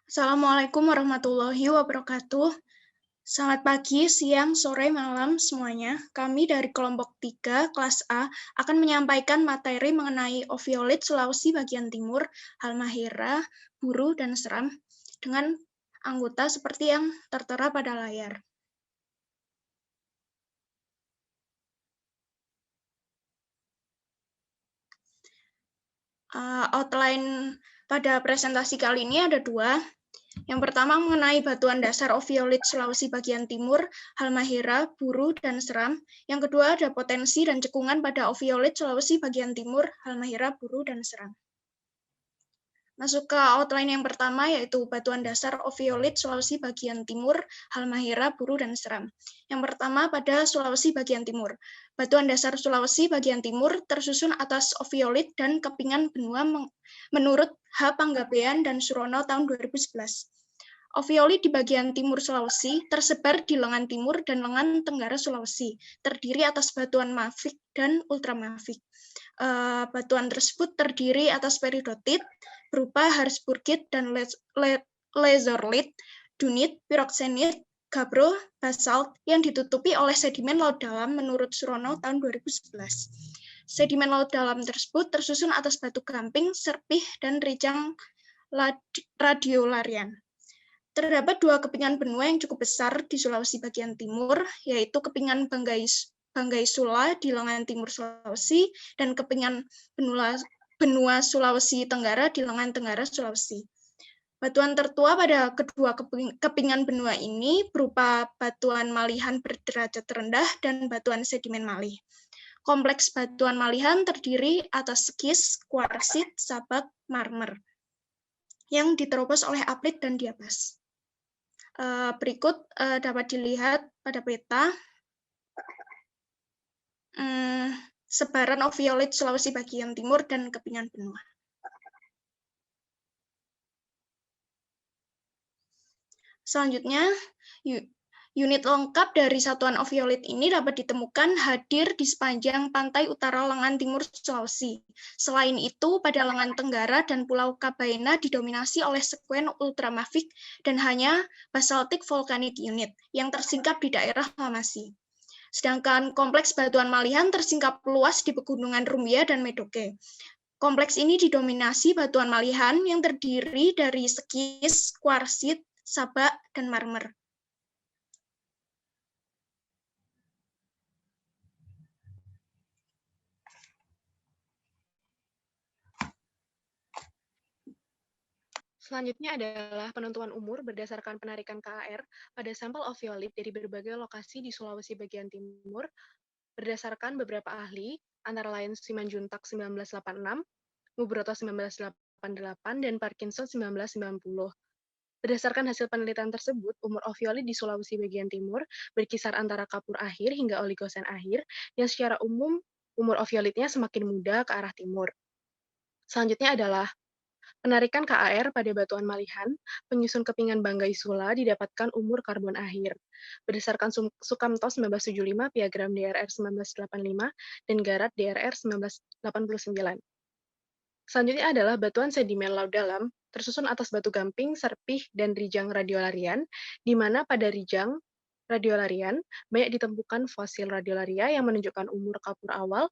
Assalamualaikum warahmatullahi wabarakatuh. Selamat pagi, siang, sore, malam semuanya. Kami dari kelompok 3, kelas A, akan menyampaikan materi mengenai oviolit Sulawesi bagian timur, Halmahera, Buru, dan Seram dengan anggota seperti yang tertera pada layar. Outline pada presentasi kali ini ada dua. Yang pertama mengenai batuan dasar oviolit Sulawesi bagian timur, Halmahera, Buru, dan Seram. Yang kedua ada potensi dan cekungan pada oviolit Sulawesi bagian timur, Halmahera, Buru, dan Seram. Masuk ke outline yang pertama, yaitu batuan dasar oviolit Sulawesi bagian timur, Halmahera, Buru, dan Seram. Yang pertama pada Sulawesi bagian timur. Batuan dasar Sulawesi bagian timur tersusun atas oviolit dan kepingan benua menurut H. Panggabean dan Surono tahun 2011. Oviolit di bagian timur Sulawesi tersebar di lengan timur dan lengan tenggara Sulawesi, terdiri atas batuan mafik dan ultramafik. Batuan tersebut terdiri atas peridotit berupa Harzburgit dan lazerlit, dunit, piroksenit, gabbro, basalt yang ditutupi oleh sedimen laut dalam menurut Surono tahun 2011. Sedimen laut dalam tersebut tersusun atas batu gamping, serpih, dan rijang radiolarian. Terdapat dua kepingan benua yang cukup besar di Sulawesi bagian timur, yaitu kepingan Banggai Sula di lengan timur Sulawesi dan kepingan benua Sulawesi Tenggara di lengan tenggara Sulawesi. Batuan tertua pada kedua kepingan benua ini berupa batuan malihan berderajat rendah dan batuan sedimen malih. Kompleks batuan malihan terdiri atas skis, kuarsit, sabak, marmer yang diterobos oleh aplit dan diabas. Berikut dapat dilihat pada peta sebaran oviolit Sulawesi bagian timur dan kepingan benua. Selanjutnya, unit lengkap dari satuan oviolit ini dapat ditemukan hadir di sepanjang pantai utara lengan timur Sulawesi. Selain itu, pada lengan tenggara dan Pulau Kabaena didominasi oleh sekuen ultramafik dan hanya basaltic volcanic unit yang tersingkap di daerah Lamasi. Sedangkan kompleks batuan malihan tersingkap luas di pegunungan Rumbia dan Medoke. Kompleks ini didominasi batuan malihan yang terdiri dari skis, kuarsit, sabak, dan marmer. Selanjutnya adalah penentuan umur berdasarkan penarikan KAR pada sampel oviolit dari berbagai lokasi di Sulawesi bagian timur berdasarkan beberapa ahli, antara lain Simanjuntak 1986, Mubroto 1988, dan Parkinson 1990. Berdasarkan hasil penelitian tersebut, umur oviolit di Sulawesi bagian timur berkisar antara kapur akhir hingga oligosen akhir, yang secara umum umur oviolitnya semakin muda ke arah timur. Selanjutnya adalah penarikan KAR pada batuan malihan, penyusun kepingan Banggai Sula didapatkan umur karbon akhir. Berdasarkan Sukamto 1975, Piagram DRR 1985, dan Garat DRR 1989. Selanjutnya adalah batuan sedimen laut dalam, tersusun atas batu gamping, serpih, dan rijang radiolarian, di mana pada rijang radiolarian banyak ditemukan fosil radiolaria yang menunjukkan umur kapur awal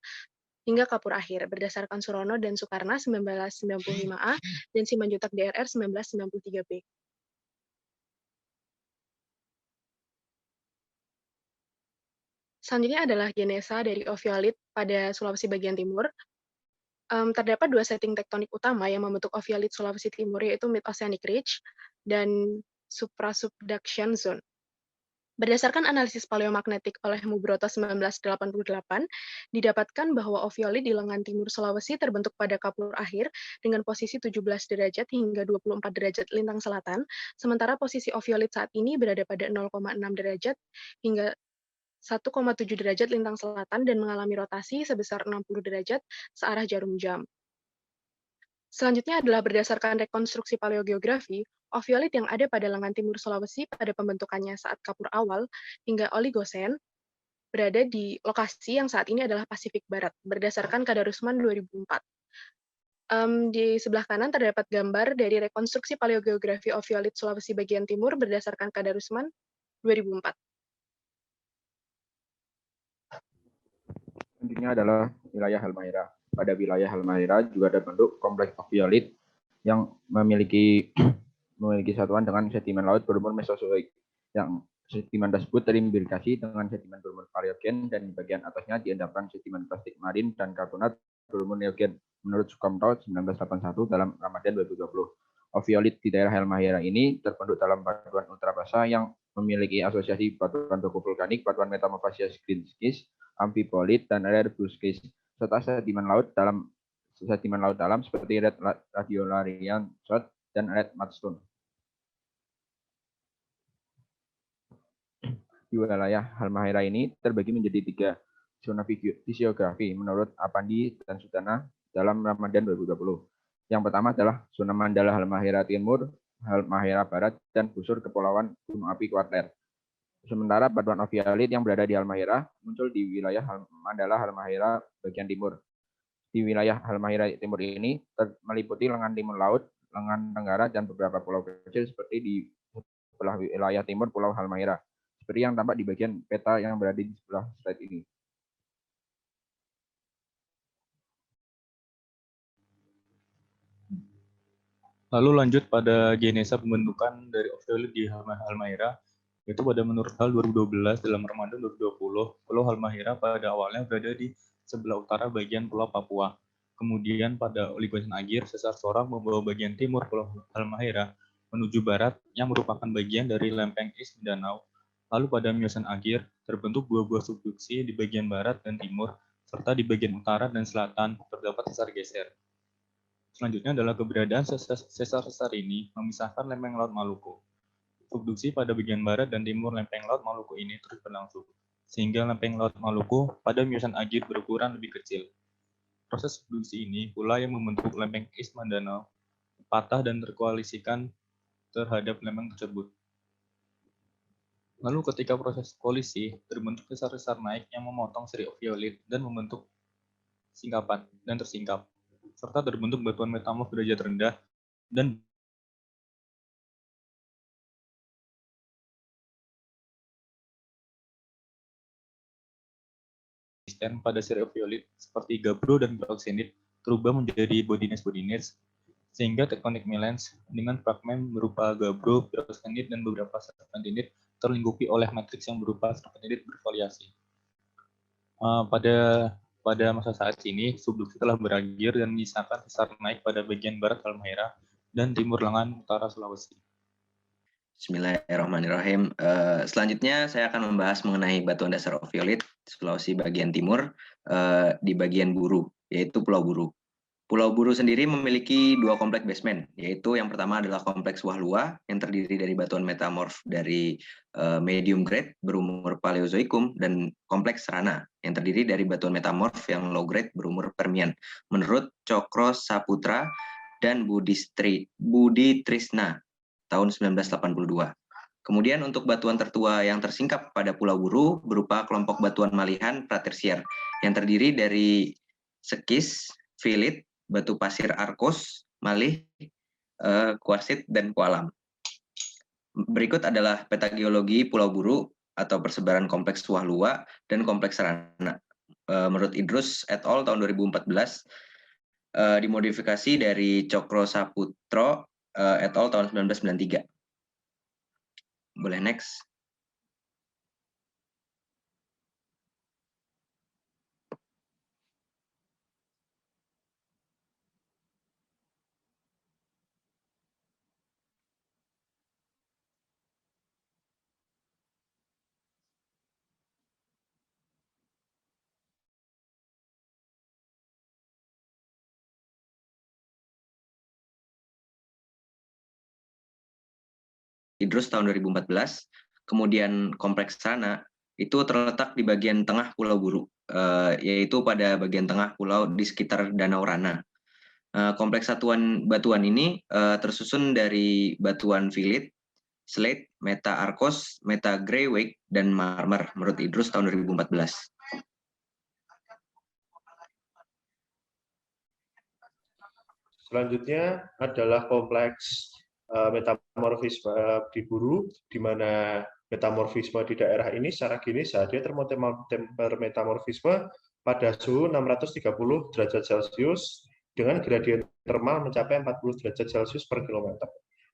hingga kapur akhir, berdasarkan Surono dan Soekarna 1995A dan Simanjuntak DRR 1993B. Selanjutnya adalah genesa dari oviolit pada Sulawesi bagian timur. Terdapat dua setting tektonik utama yang membentuk oviolit Sulawesi Timur, yaitu Mid-Oceanic Ridge dan Supra-Subduction Zone. Berdasarkan analisis paleomagnetik oleh Mubroto 1988, didapatkan bahwa oviolit di lengan timur Sulawesi terbentuk pada kapur akhir dengan posisi 17 derajat hingga 24 derajat lintang selatan, sementara posisi oviolit saat ini berada pada 0,6 derajat hingga 1,7 derajat lintang selatan dan mengalami rotasi sebesar 60 derajat searah jarum jam. Selanjutnya adalah berdasarkan rekonstruksi paleogeografi, oviolit yang ada pada lengan timur Sulawesi pada pembentukannya saat kapur awal hingga oligosen berada di lokasi yang saat ini adalah Pasifik Barat, berdasarkan Kadarusman 2004. Di sebelah kanan terdapat gambar dari rekonstruksi paleogeografi Ophiolite Sulawesi bagian timur berdasarkan Kadarusman 2004. Selanjutnya adalah wilayah Halmahera. Pada wilayah Halmahera juga terbentuk kompleks Ophiolite yang memiliki satuan dengan sedimen laut berumur Mesozoik. Yang sedimen tersebut terimbrinkasi dengan sedimen berumur Paleogen dan di bagian atasnya diendapkan sedimen plastik marin dan karbonat berumur Neogen. Menurut Sukamto 1981 dalam Ramadan 2020. Ophiolite di daerah Halmahera ini terbentuk dalam batuan ultrabasa yang memiliki asosiasi batuan doku vulkanik, batuan metamorfosias greenskis, amphibolite, dan rare bruskis, serta sedimen laut dalam seperti red radiolarian shot dan red mudstone. Di wilayah Halmahera ini terbagi menjadi 3 zona fisiografi menurut Apandi dan Sudana dalam Ramadan 2020. Yang pertama adalah zona Mandala Halmahera Timur, Halmahera Barat, dan busur Kepulauan Gunung Api Kuatler. Sementara batuan Ophiolite yang berada di Halmahera muncul di wilayah Mandala Halmahera bagian timur. Di wilayah Halmahera Timur ini meliputi lengan timur laut, lengan tenggara, dan beberapa pulau kecil seperti di sebelah wilayah timur Pulau Halmahera, seperti yang tampak di bagian peta yang berada di sebelah slide ini. Lalu lanjut pada genesa pembentukan dari Ophiolite di Halmahera, yaitu pada menurut HAL 2012 dalam Ramadan 2020, Pulau Halmahera pada awalnya berada di sebelah utara bagian Pulau Papua. Kemudian pada Oligocene Akhir, sesar Sorak membawa bagian timur Pulau Halmahera menuju barat yang merupakan bagian dari lempeng East Mindanao. Lalu pada Miocene Akhir, terbentuk dua buah subduksi di bagian barat dan timur, serta di bagian utara dan selatan terdapat sesar geser. Selanjutnya adalah keberadaan sesar-sesar ini memisahkan lempeng Laut Maluku. Subduksi pada bagian barat dan timur lempeng Laut Maluku ini terus berlangsung, sehingga lempeng Laut Maluku pada Miocene Akhir berukuran lebih kecil. Proses subduksi ini pula yang membentuk lempeng East Mindanao patah dan terkoalisikan terhadap lempeng tersebut. Lalu ketika proses kolisi, terbentuk sesar-sesar naik yang memotong seri Ophiolite dan membentuk singkapan dan tersingkap, serta terbentuk batuan metamorf derajat rendah dan pada seri Ophiolite seperti gabbro dan bauxite terubah menjadi bodies, sehingga tectonic melange dengan fragmen berupa gabbro, bauxite, dan beberapa serpentinit terlingkupi oleh matriks yang berupa serpentinit bervariasi. Pada masa saat ini, subduksi telah berakhir dan menyisakan sesar naik pada bagian barat Halmahera dan timur lengan utara Sulawesi. Bismillahirrahmanirrahim. Selanjutnya saya akan membahas mengenai batuan dasar Ophiolite Sulawesi bagian timur di bagian Buru, yaitu Pulau Buru. Pulau Buru sendiri memiliki dua kompleks basement, yaitu yang pertama adalah kompleks Wahlua yang terdiri dari batuan metamorf dari medium grade berumur Paleozoikum dan kompleks Rana yang terdiri dari batuan metamorf yang low grade berumur Permian menurut Cokro Saputra dan Budi Trisna tahun 1982. Kemudian untuk batuan tertua yang tersingkap pada Pulau Buru berupa kelompok batuan malihan pratersier yang terdiri dari sekis, filit, batu pasir arkos, malih, kuarsit, dan kualam. Berikut adalah peta geologi Pulau Buru atau persebaran kompleks Wahlua dan kompleks Rana. Menurut Idrus et al. Tahun 2014, dimodifikasi dari Cokro Saputro et al. Tahun 1993. Boleh next. Idrus tahun 2014, kemudian kompleks Rana itu terletak di bagian tengah Pulau Buru, yaitu pada bagian tengah pulau di sekitar Danau Rana. Kompleks satuan batuan ini tersusun dari batuan filit, slate, meta arkos, meta greywake, dan marmer menurut Idrus tahun 2014. Selanjutnya adalah kompleks metamorfisme di buru, di mana metamorfisme di daerah ini secara Genesa dia termetamorfisme pada suhu 630 derajat Celcius dengan gradien termal mencapai 40 derajat Celcius per kilometer.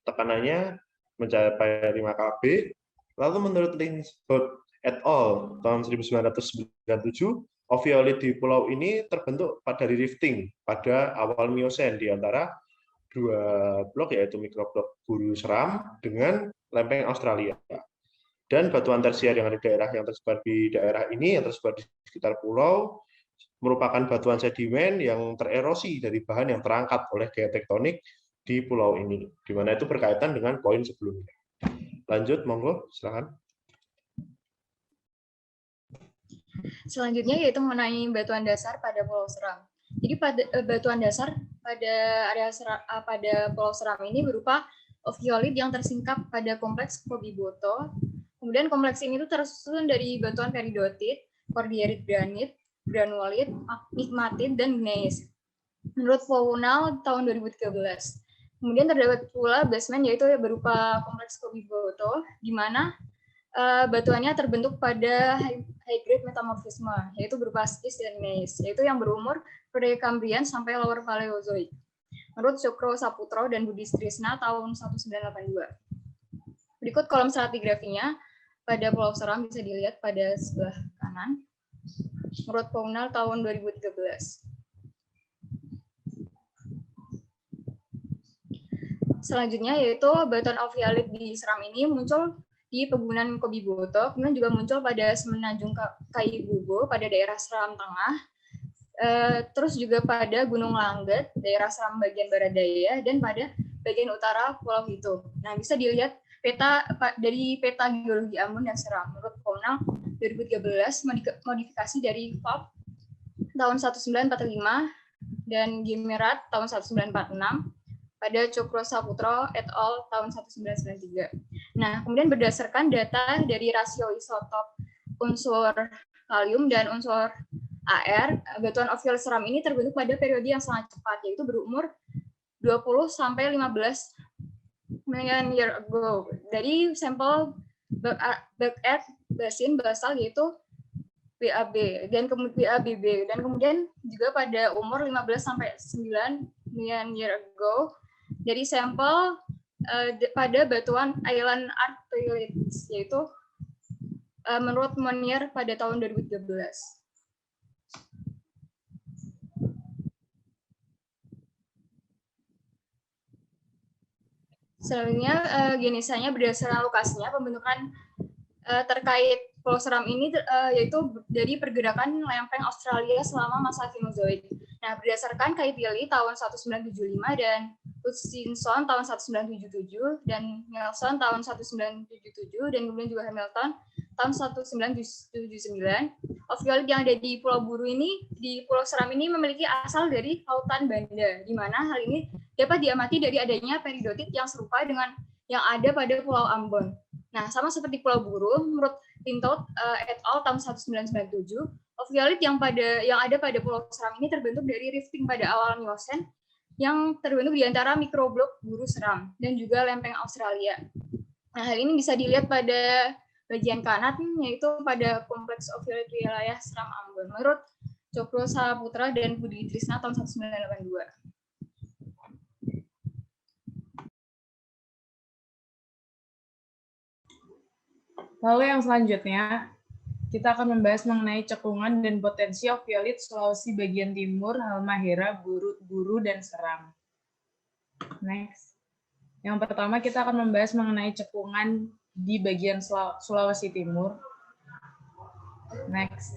Tekanannya mencapai 5 kb. Lalu menurut Linsberg et al. Tahun 1997, oviolit di pulau ini terbentuk dari rifting pada awal Miosen di antara dua blok, yaitu mikroblok buru seram dengan lempeng Australia. Dan batuan tersier yang ada di daerah yang tersebar di daerah ini, yang tersebar di sekitar pulau, merupakan batuan sedimen yang tererosi dari bahan yang terangkat oleh gaya tektonik di pulau ini, di mana itu berkaitan dengan poin sebelumnya. Lanjut, monggo, silakan. Selanjutnya yaitu mengenai batuan dasar pada Pulau Seram. Jadi pada batuan dasar pada area pada Pulau Seram ini berupa oviolit yang tersingkap pada kompleks Kobiboto. Kemudian kompleks ini tuh tersusun dari batuan peridotit, kordierit granit, granulit, migmatit, dan gneiss. Menurut Pownal tahun 2013. Kemudian terdapat pula basement yaitu berupa kompleks Kobiboto, di mana batuannya terbentuk pada high grade metamorfisme, yaitu berupa schist dan gneiss, yaitu yang berumur Pre-Cambrian sampai Lower Paleozoic. Menurut Cokro Saputro dan Budi Trisna tahun 1982. Berikut kolom stratigrafinya pada Pulau Seram bisa dilihat pada sebelah kanan. Menurut Pownal tahun 2013. Selanjutnya yaitu batuan oviolit di Seram ini muncul di Pegunungan Kobiboto, kemudian juga muncul pada Semenanjung Kaibubo pada daerah Seram Tengah, terus juga pada Gunung Langget, daerah Seram bagian barat daya, dan pada bagian utara Pulau Hito. Nah, bisa dilihat peta dari peta geologi Ambon dan Seram. Menurut Pownal 2013, modifikasi dari FAB tahun 1945 dan Gimerat tahun 1946, pada Cokro Saputro et al. Tahun 1993. Nah, kemudian berdasarkan data dari rasio isotop unsur kalium dan unsur AR, batuan oviolit Seram ini terbentuk pada periode yang sangat cepat, yaitu berumur 20 sampai 15 million year ago. Dari sampel back basin basal yaitu BAB dan kemudian BABB, dan kemudian juga pada umur 15 sampai 9 million year ago dari sampel pada batuan Island Arctoids, yaitu menurut Monnier pada tahun 2013. Selanjutnya genesanya berdasarkan lokasinya, pembentukan terkait Pulau Seram ini yaitu dari pergerakan lempeng Australia selama masa Kenozoik. Nah, berdasarkan Kaitili tahun 1975 dan Hutchinson tahun 1977 dan Nelson tahun 1977 dan kemudian juga Hamilton tahun 1979, oviolit yang ada di Pulau Buru ini, di Pulau Seram ini memiliki asal dari lautan Banda, di mana hal ini dapat diamati dari adanya peridotit yang serupa dengan yang ada pada Pulau Ambon. Nah, sama seperti Pulau Buru, menurut Pinto et al. Tahun 1997, oviolit yang ada pada Pulau Seram ini terbentuk dari rifting pada awal Miosen yang terbentuk di antara mikroblok Buru Seram dan juga lempeng Australia. Nah, hal ini bisa dilihat pada bagian kanan, yaitu pada kompleks oviolit wilayah Seram Ambon. Menurut Cokro Saputra dan Budi Trisna tahun 1982. Lalu yang selanjutnya, kita akan membahas mengenai cekungan dan potensi oviolit Sulawesi bagian timur, Halmahera, Buru, dan Seram. Next. Yang pertama, kita akan membahas mengenai cekungan di bagian Sulawesi Timur. Next.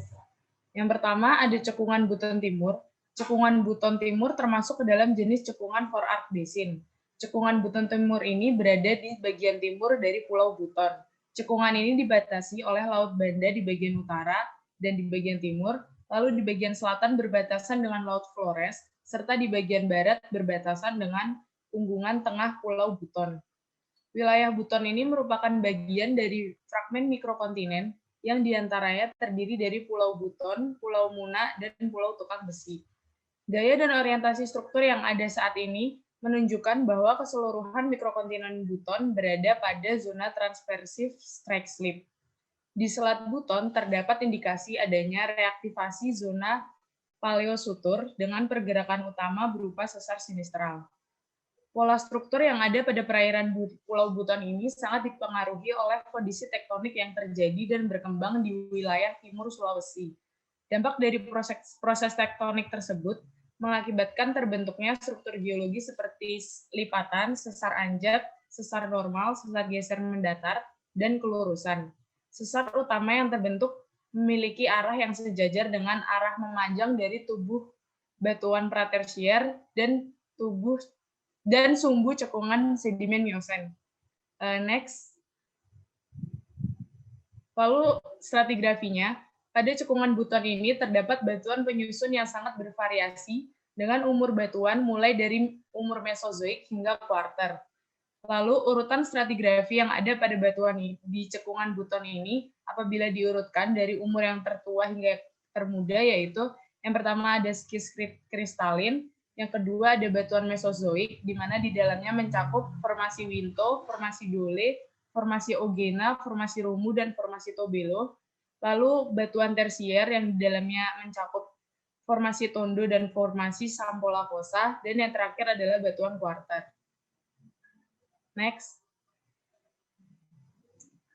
Yang pertama, ada cekungan Buton Timur. Cekungan Buton Timur termasuk ke dalam jenis cekungan Forarch Basin. Cekungan Buton Timur ini berada di bagian timur dari Pulau Buton. Cekungan ini dibatasi oleh Laut Banda di bagian utara dan di bagian timur, lalu di bagian selatan berbatasan dengan Laut Flores, serta di bagian barat berbatasan dengan unggungan tengah Pulau Buton. Wilayah Buton ini merupakan bagian dari fragmen mikrokontinen yang diantaranya terdiri dari Pulau Buton, Pulau Muna, dan Pulau Tukang Besi. Gaya dan orientasi struktur yang ada saat ini menunjukkan bahwa keseluruhan mikrokontinen Buton berada pada zona transversif strike slip. Di Selat Buton terdapat indikasi adanya reaktivasi zona paleosutur dengan pergerakan utama berupa sesar sinistral. Pola struktur yang ada pada perairan Pulau Buton ini sangat dipengaruhi oleh kondisi tektonik yang terjadi dan berkembang di wilayah timur Sulawesi. Dampak dari proses tektonik tersebut mengakibatkan terbentuknya struktur geologi seperti lipatan, sesar anjak, sesar normal, sesar geser mendatar, dan kelurusan. Sesar utama yang terbentuk memiliki arah yang sejajar dengan arah memanjang dari tubuh batuan pratersier dan sumbu cekungan sedimen Miosen. Next. Lalu stratigrafinya, pada cekungan Buton ini terdapat batuan penyusun yang sangat bervariasi dengan umur batuan mulai dari umur Mesozoik hingga kuarter. Lalu urutan stratigrafi yang ada pada batuan di cekungan Buton ini apabila diurutkan dari umur yang tertua hingga termuda, yaitu yang pertama ada skis kristalin, yang kedua ada batuan Mesozoik di mana di dalamnya mencakup formasi Winto, formasi Dole, formasi Ogena, formasi Rumu, dan formasi Tobelo. Lalu batuan tersier yang di dalamnya mencakup formasi Tondo dan formasi Sampola Fossa, dan yang terakhir adalah batuan kuarter. Next.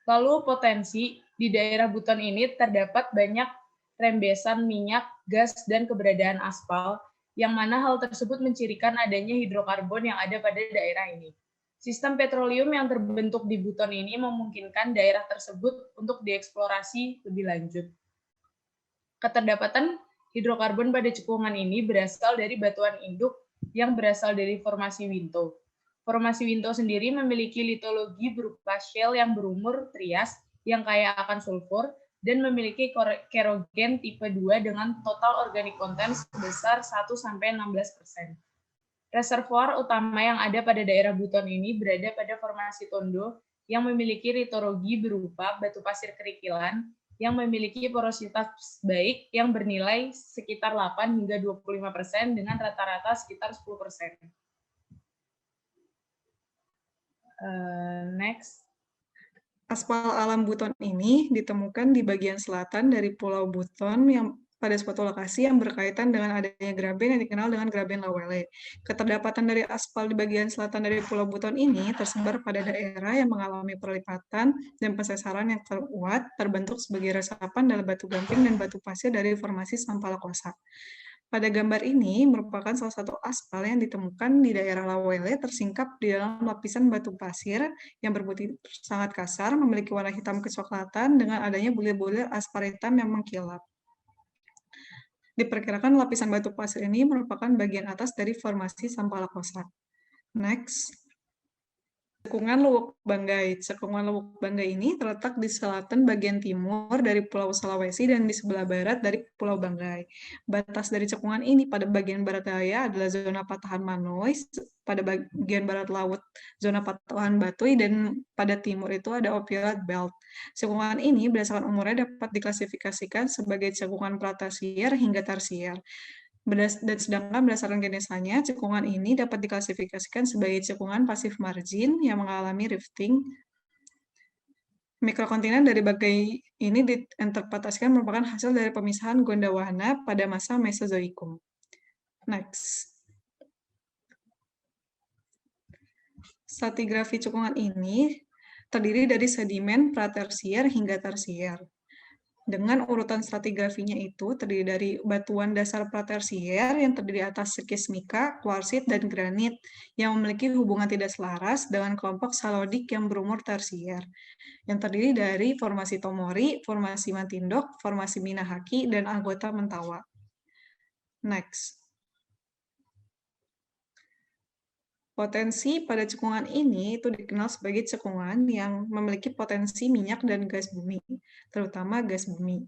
Lalu potensi di daerah Buton ini terdapat banyak rembesan minyak, gas, dan keberadaan aspal, yang mana hal tersebut mencirikan adanya hidrokarbon yang ada pada daerah ini. Sistem petroleum yang terbentuk di Buton ini memungkinkan daerah tersebut untuk dieksplorasi lebih lanjut. Keterdapatan hidrokarbon pada cekungan ini berasal dari batuan induk yang berasal dari formasi Winto. Formasi Winto sendiri memiliki litologi berupa shale yang berumur Trias yang kaya akan sulfur dan memiliki kerogen tipe 2 dengan total organic content sebesar 1-16%. Reservoir utama yang ada pada daerah Buton ini berada pada formasi Tondo yang memiliki litologi berupa batu pasir kerikilan yang memiliki porositas baik yang bernilai sekitar 8 hingga 25% dengan rata-rata sekitar 10%. Next. Aspal alam Buton ini ditemukan di bagian selatan dari Pulau Buton yang pada suatu lokasi yang berkaitan dengan adanya graben yang dikenal dengan graben Lawele. Keterdapatan dari aspal di bagian selatan dari Pulau Buton ini tersebar pada daerah yang mengalami perlipatan dan pensesaran yang kuat, terbentuk sebagai resapan dalam batu gamping dan batu pasir dari formasi Sampala Kosa. Pada gambar ini merupakan salah satu aspal yang ditemukan di daerah Lawele tersingkap di dalam lapisan batu pasir yang berbutir sangat kasar, memiliki warna hitam kecoklatan dengan adanya bulir-bulir aspal hitam yang mengkilap. Diperkirakan lapisan batu pasir ini merupakan bagian atas dari formasi Sampala Kosa. Next. Cekungan Luwuk Banggai. Cekungan Luwuk Banggai ini terletak di selatan bagian timur dari Pulau Sulawesi dan di sebelah barat dari Pulau Banggai. Batas dari cekungan ini pada bagian barat daya adalah zona patahan Manois, pada bagian barat laut zona patahan Batui, dan pada timur itu ada Ophiolite Belt. Cekungan ini berdasarkan umurnya dapat diklasifikasikan sebagai cekungan pratasier hingga tarsier. Dan sedangkan berdasarkan genesanya, cekungan ini dapat diklasifikasikan sebagai cekungan pasif margin yang mengalami rifting. Mikrokontinen dari bagai ini diinterpretasikan merupakan hasil dari pemisahan Gondwana pada masa Mesozoikum. Next. Stratigrafi cekungan ini terdiri dari sedimen pratersier hingga tersier. Dengan urutan stratigrafinya itu terdiri dari batuan dasar pratersier yang terdiri atas skismika, kuarsit, dan granit yang memiliki hubungan tidak selaras dengan kelompok salodik yang berumur tersier, yang terdiri dari formasi Tomori, formasi Mantindok, formasi Minahaki, dan anggota Mentawa. Next. Potensi pada cekungan ini itu dikenal sebagai cekungan yang memiliki potensi minyak dan gas bumi, terutama gas bumi.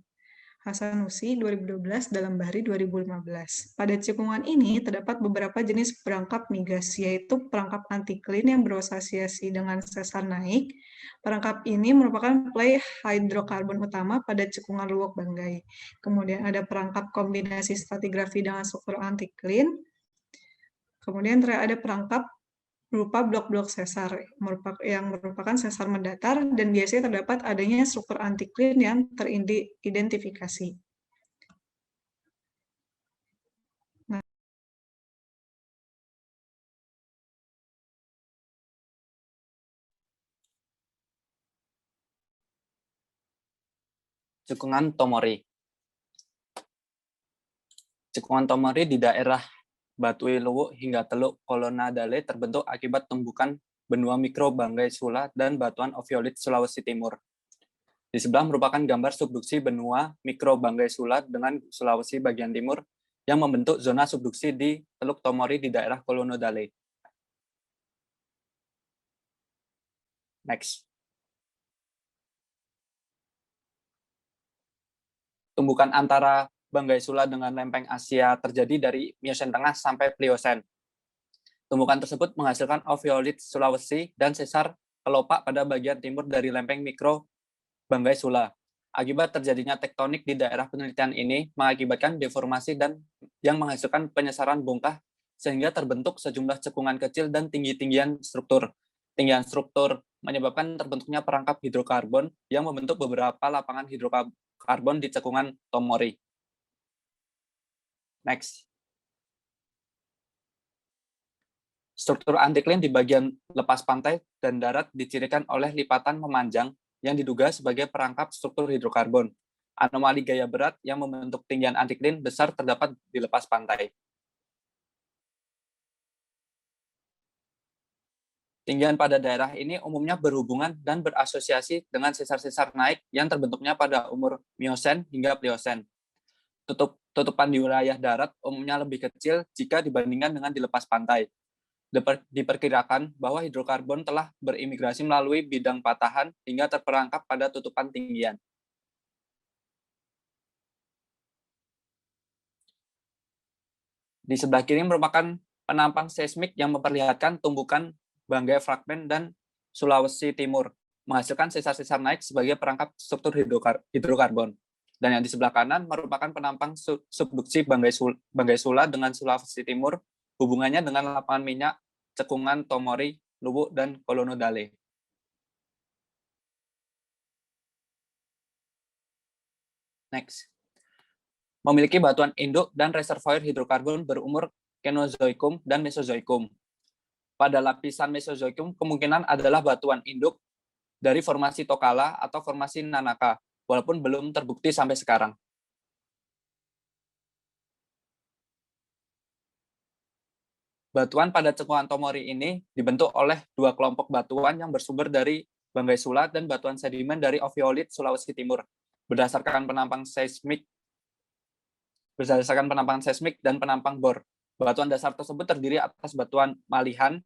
Hasanusi 2012 dalam Bahri 2015. Pada cekungan ini terdapat beberapa jenis perangkap migas, yaitu perangkap anti-clean yang berasosiasi dengan sesar naik. Perangkap ini merupakan play hidrokarbon utama pada cekungan Luwuk Banggai. Kemudian ada perangkap kombinasi stratigrafi dengan struktur anti-clean. Kemudian ada perangkap berupa blok-blok sesar yang merupakan sesar mendatar dan biasanya terdapat adanya struktur anti-clean yang teridentifikasi. Nah, cekungan Tomori. Cekungan Tomori di daerah Batui Luwuk hingga Teluk Kolonadale terbentuk akibat tumbukan benua mikro Banggai Sula dan batuan oviolit Sulawesi Timur. Di sebelah merupakan gambar subduksi benua mikro Banggai Sula dengan Sulawesi bagian timur yang membentuk zona subduksi di Teluk Tomori di daerah Kolonadale. Next. Tumbukan antara Banggai Sula dengan lempeng Asia terjadi dari Miosen Tengah sampai Pliosen. Tumbukan tersebut menghasilkan oviolit Sulawesi dan sesar kelopak pada bagian timur dari lempeng mikro Banggai Sula. Akibat terjadinya tektonik di daerah penelitian ini mengakibatkan deformasi dan yang menghasilkan penyesaran bongkah sehingga terbentuk sejumlah cekungan kecil dan tinggi-tinggian struktur. Tinggian struktur menyebabkan terbentuknya perangkap hidrokarbon yang membentuk beberapa lapangan hidrokarbon di cekungan Tomori. Next. Struktur anti-clean di bagian lepas pantai dan darat dicirikan oleh lipatan memanjang yang diduga sebagai perangkap struktur hidrokarbon. Anomali gaya berat yang membentuk tinggian anti-clean besar terdapat di lepas pantai. Tinggian pada daerah ini umumnya berhubungan dan berasosiasi dengan sesar-sesar naik yang terbentuknya pada umur Miosen hingga Pliosen. Tutupan di wilayah darat umumnya lebih kecil jika dibandingkan dengan di lepas pantai. Diperkirakan bahwa hidrokarbon telah berimigrasi melalui bidang patahan hingga terperangkap pada tutupan tinggian. Di sebelah kiri merupakan penampang seismik yang memperlihatkan tumbukan Banggai fragmen dan Sulawesi Timur, menghasilkan sesar-sesar naik sebagai perangkap struktur hidrokarbon. Dan yang di sebelah kanan merupakan penampang subduksi Banggai Sula dengan Sulawesi Timur, hubungannya dengan lapangan minyak, cekungan Tomori, Luwuk, dan Kolonadale. Next. Memiliki batuan induk dan reservoir hidrokarbon berumur Kenozoikum dan Mesozoikum. Pada lapisan Mesozoikum kemungkinan adalah batuan induk dari formasi Tokala atau formasi Nanaka, walaupun belum terbukti sampai sekarang. Batuan pada cekungan Tomori ini dibentuk oleh dua kelompok batuan yang bersumber dari Banggai Sula dan batuan sedimen dari oviolit Sulawesi Timur, berdasarkan penampang seismik dan penampang bor. Batuan dasar tersebut terdiri atas batuan malihan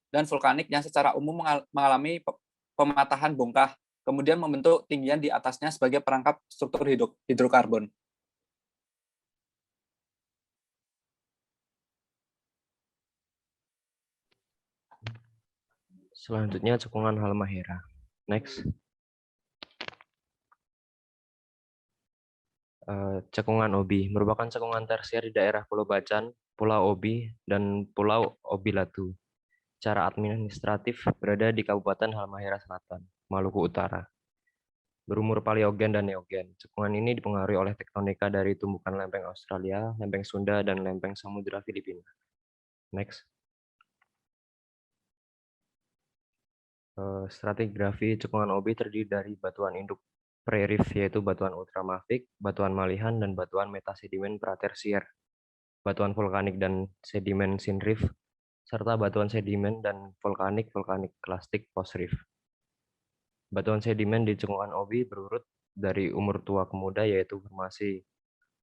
dan vulkanik yang secara umum mengalami pematahan bongkah, kemudian membentuk tinggian di atasnya sebagai perangkap struktur hidrokarbon. Selanjutnya cekungan Halmahera. Next. Cekungan Obi merupakan cekungan tersier di daerah Pulau Bacan, Pulau Obi, dan Pulau Obilatu. Secara administratif berada di Kabupaten Halmahera Selatan, Maluku Utara. Berumur Paleogen dan Neogen. Cekungan ini dipengaruhi oleh tektonika dari tumbukan lempeng Australia, lempeng Sunda, dan lempeng Samudra Filipina. Next. Stratigrafi cekungan Obi terdiri dari batuan induk pre-reef, yaitu batuan ultramafik, batuan malihan, dan batuan metasedimen pratersier, batuan vulkanik dan sedimen synreef, serta batuan sedimen dan vulkanik klastik post-reef. Batuan sedimen di cekungan Obi berurut dari umur tua ke muda, yaitu formasi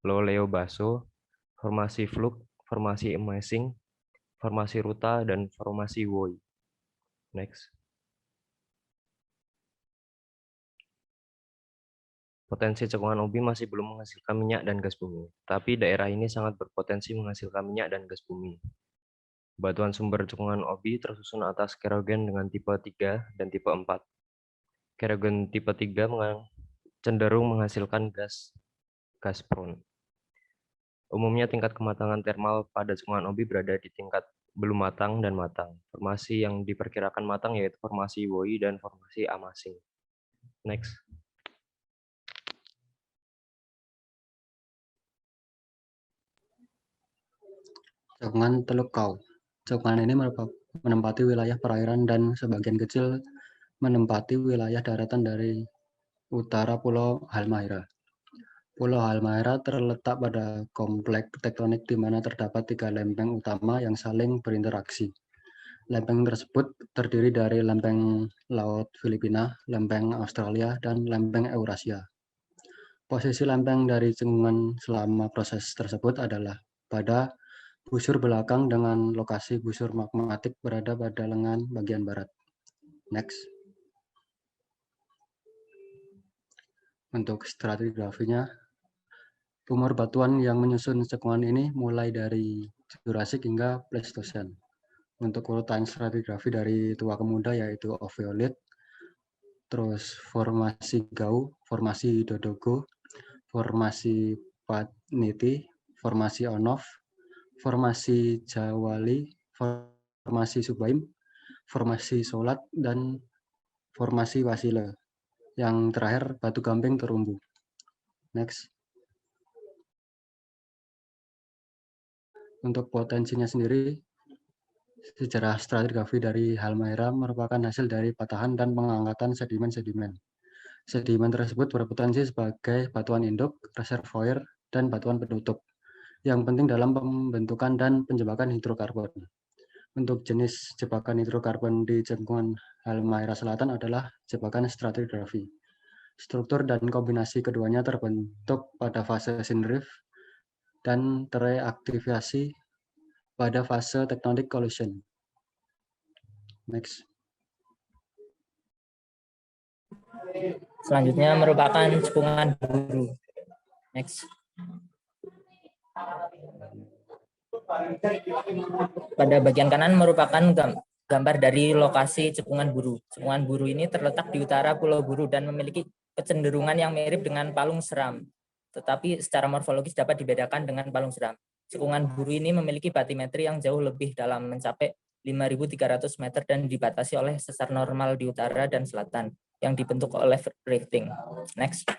Loleo-Baso, formasi Fluk, formasi Emesing, formasi Ruta, dan formasi Woi. Next. Potensi cekungan ubi masih belum menghasilkan minyak dan gas bumi, tapi daerah ini sangat berpotensi menghasilkan minyak dan gas bumi. Batuan sumber cekungan ubi tersusun atas kerogen dengan tipe 3 dan tipe 4. Kerogen tipe 3 cenderung menghasilkan gas gaspron. Umumnya tingkat kematangan termal pada cekungan ubi berada di tingkat belum matang dan matang. Formasi yang diperkirakan matang yaitu formasi Woi dan formasi Amasing. Next. Cekungan Teluk Kau. Cekungan ini menempati wilayah perairan dan sebagian kecil menempati wilayah daratan dari utara Pulau Halmahera. Pulau Halmahera terletak pada kompleks tektonik di mana terdapat 3 lempeng utama yang saling berinteraksi. Lempeng tersebut terdiri dari lempeng Laut Filipina, lempeng Australia, dan lempeng Eurasia. Posisi lempeng dari cekungan selama proses tersebut adalah pada busur belakang dengan lokasi busur magmatik berada pada lengan bagian barat. Next. Untuk stratigrafinya, tumor batuan yang menyusun cekungan ini mulai dari Jurassic hingga Pleistosen. Untuk urutan stratigrafi dari tua ke muda yaitu Ophiolith, terus formasi Gau, formasi Dodogo, formasi Patniti, formasi Onov, formasi Jawali, formasi Subaim, formasi Solat, dan formasi Wasile. Yang terakhir batu gamping terumbu. Next. Untuk potensinya sendiri, sejarah stratigrafi dari Halmahera merupakan hasil dari patahan dan pengangkatan sedimen-sedimen. Sedimen tersebut berpotensi sebagai batuan induk, reservoir, dan batuan penutup yang penting dalam pembentukan dan penjebakan hidrokarbon. Untuk jenis jebakan hidrokarbon di cekungan Halmahera Selatan adalah jebakan stratigrafi. Struktur dan kombinasi keduanya terbentuk pada fase Sinrift dan tereaktivasi pada fase tectonic collision. Next. Selanjutnya merupakan cekungan buru. Next. Pada bagian kanan merupakan gambar dari lokasi cekungan buru. Cekungan buru ini terletak di utara Pulau Buru dan memiliki kecenderungan yang mirip dengan palung seram, tetapi secara morfologis dapat dibedakan dengan palung seram. Cekungan buru ini memiliki batimetri yang jauh lebih dalam, mencapai 5.300 meter dan dibatasi oleh sesar normal di utara dan selatan yang dibentuk oleh rifting. Next.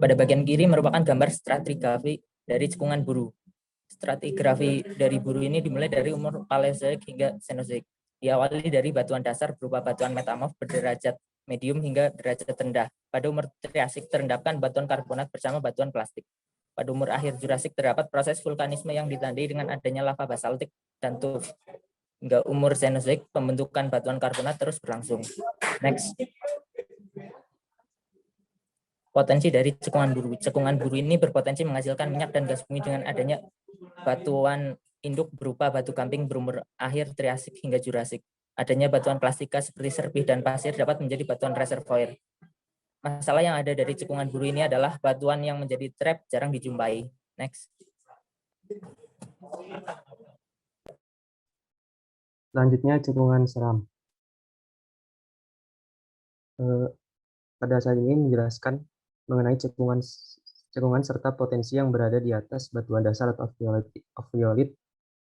Pada bagian kiri merupakan gambar stratigrafi dari cekungan buru. Stratigrafi dari buru ini dimulai dari umur Paleozoik hingga Cenozoik. Diawali dari batuan dasar berupa batuan metamorf berderajat medium hingga derajat rendah. Pada umur Triasik terendapkan batuan karbonat bersama batuan plastik. Pada umur akhir Jurasik terdapat proses vulkanisme yang ditandai dengan adanya lava basaltik dan tuff. Hingga umur Cenozoik pembentukan batuan karbonat terus berlangsung. Next. Potensi dari cekungan buru. Cekungan buru ini berpotensi menghasilkan minyak dan gas bumi dengan adanya batuan induk berupa batu gamping berumur akhir Triasik hingga Jurasik. Adanya batuan plastika seperti serpih dan pasir dapat menjadi batuan reservoir. Masalah yang ada dari cekungan buru ini adalah batuan yang menjadi trap jarang dijumpai. Next. Selanjutnya cekungan seram. Pada saat ini menjelaskan mengenai cekungan serta potensi yang berada di atas batuan dasar atau ophiolith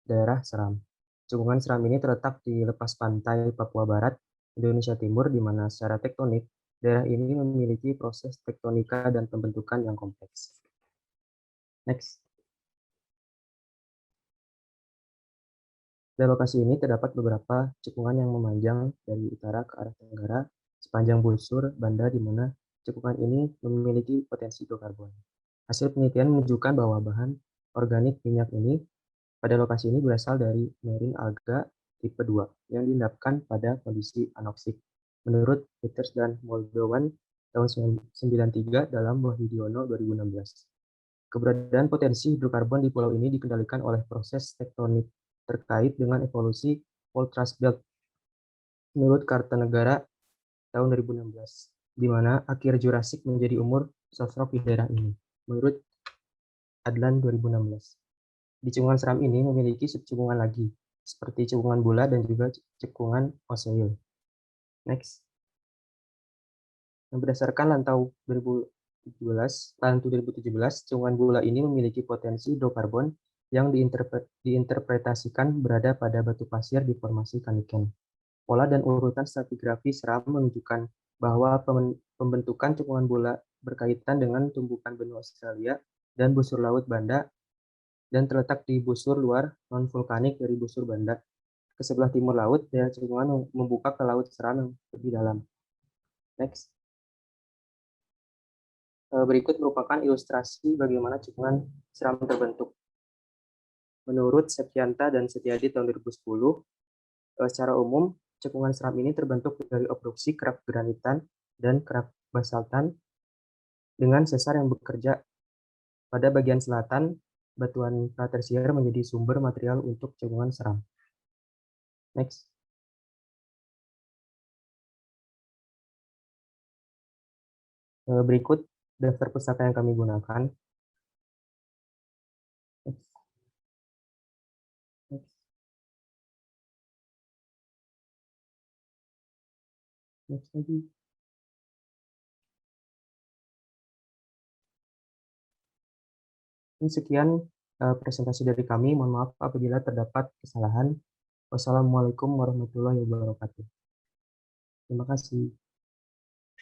daerah seram. Cekungan seram ini terletak di lepas pantai Papua Barat, Indonesia Timur, di mana secara tektonik daerah ini memiliki proses tektonika dan pembentukan yang kompleks. Next. Di lokasi ini terdapat beberapa cekungan yang memanjang dari utara ke arah tenggara sepanjang busur banda di mana cekungan ini memiliki potensi hidrokarbon. Hasil penelitian menunjukkan bahwa bahan organik minyak ini pada lokasi ini berasal dari marine alga tipe 2 yang diendapkan pada kondisi anoksik. Menurut Peters dan Moldovan tahun 1993 dalam Wahidiono 2016. Keberadaan potensi hidrokarbon di pulau ini dikendalikan oleh proses tektonik terkait dengan evolusi fault thrust belt menurut Kartanegara tahun 2016, di mana akhir Jurasik menjadi umur sosro di daerah ini, menurut Adlan 2016. Di cekungan seram ini memiliki subcekungan lagi, seperti cekungan bola dan juga cekungan oseil. Next. Berdasarkan Lantau 2017, cekungan bola ini memiliki potensi hidrokarbon yang diinterpretasikan berada pada batu pasir di formasi Kaniken. Pola dan urutan stratigrafi seram menunjukkan bahwa pembentukan cekungan bola berkaitan dengan tumbukan benua Australia dan busur laut Banda dan terletak di busur luar non-vulkanik dari busur Banda. Ke sebelah timur laut, daerah cekungan membuka ke laut seram yang lebih dalam. Next. Berikut merupakan ilustrasi bagaimana cekungan seram terbentuk. Menurut Septianta dan Setiadi tahun 2010, secara umum, cekungan seram ini terbentuk dari obduksi kerak granitan dan kerak basaltan dengan sesar yang bekerja pada bagian selatan. Batuan pratersier menjadi sumber material untuk cekungan seram. Next. Berikut daftar pustaka yang kami gunakan. Next. Next. Next lagi. Sekian presentasi dari kami. Mohon maaf apabila terdapat kesalahan. Wassalamualaikum warahmatullahi wabarakatuh. Terima kasih.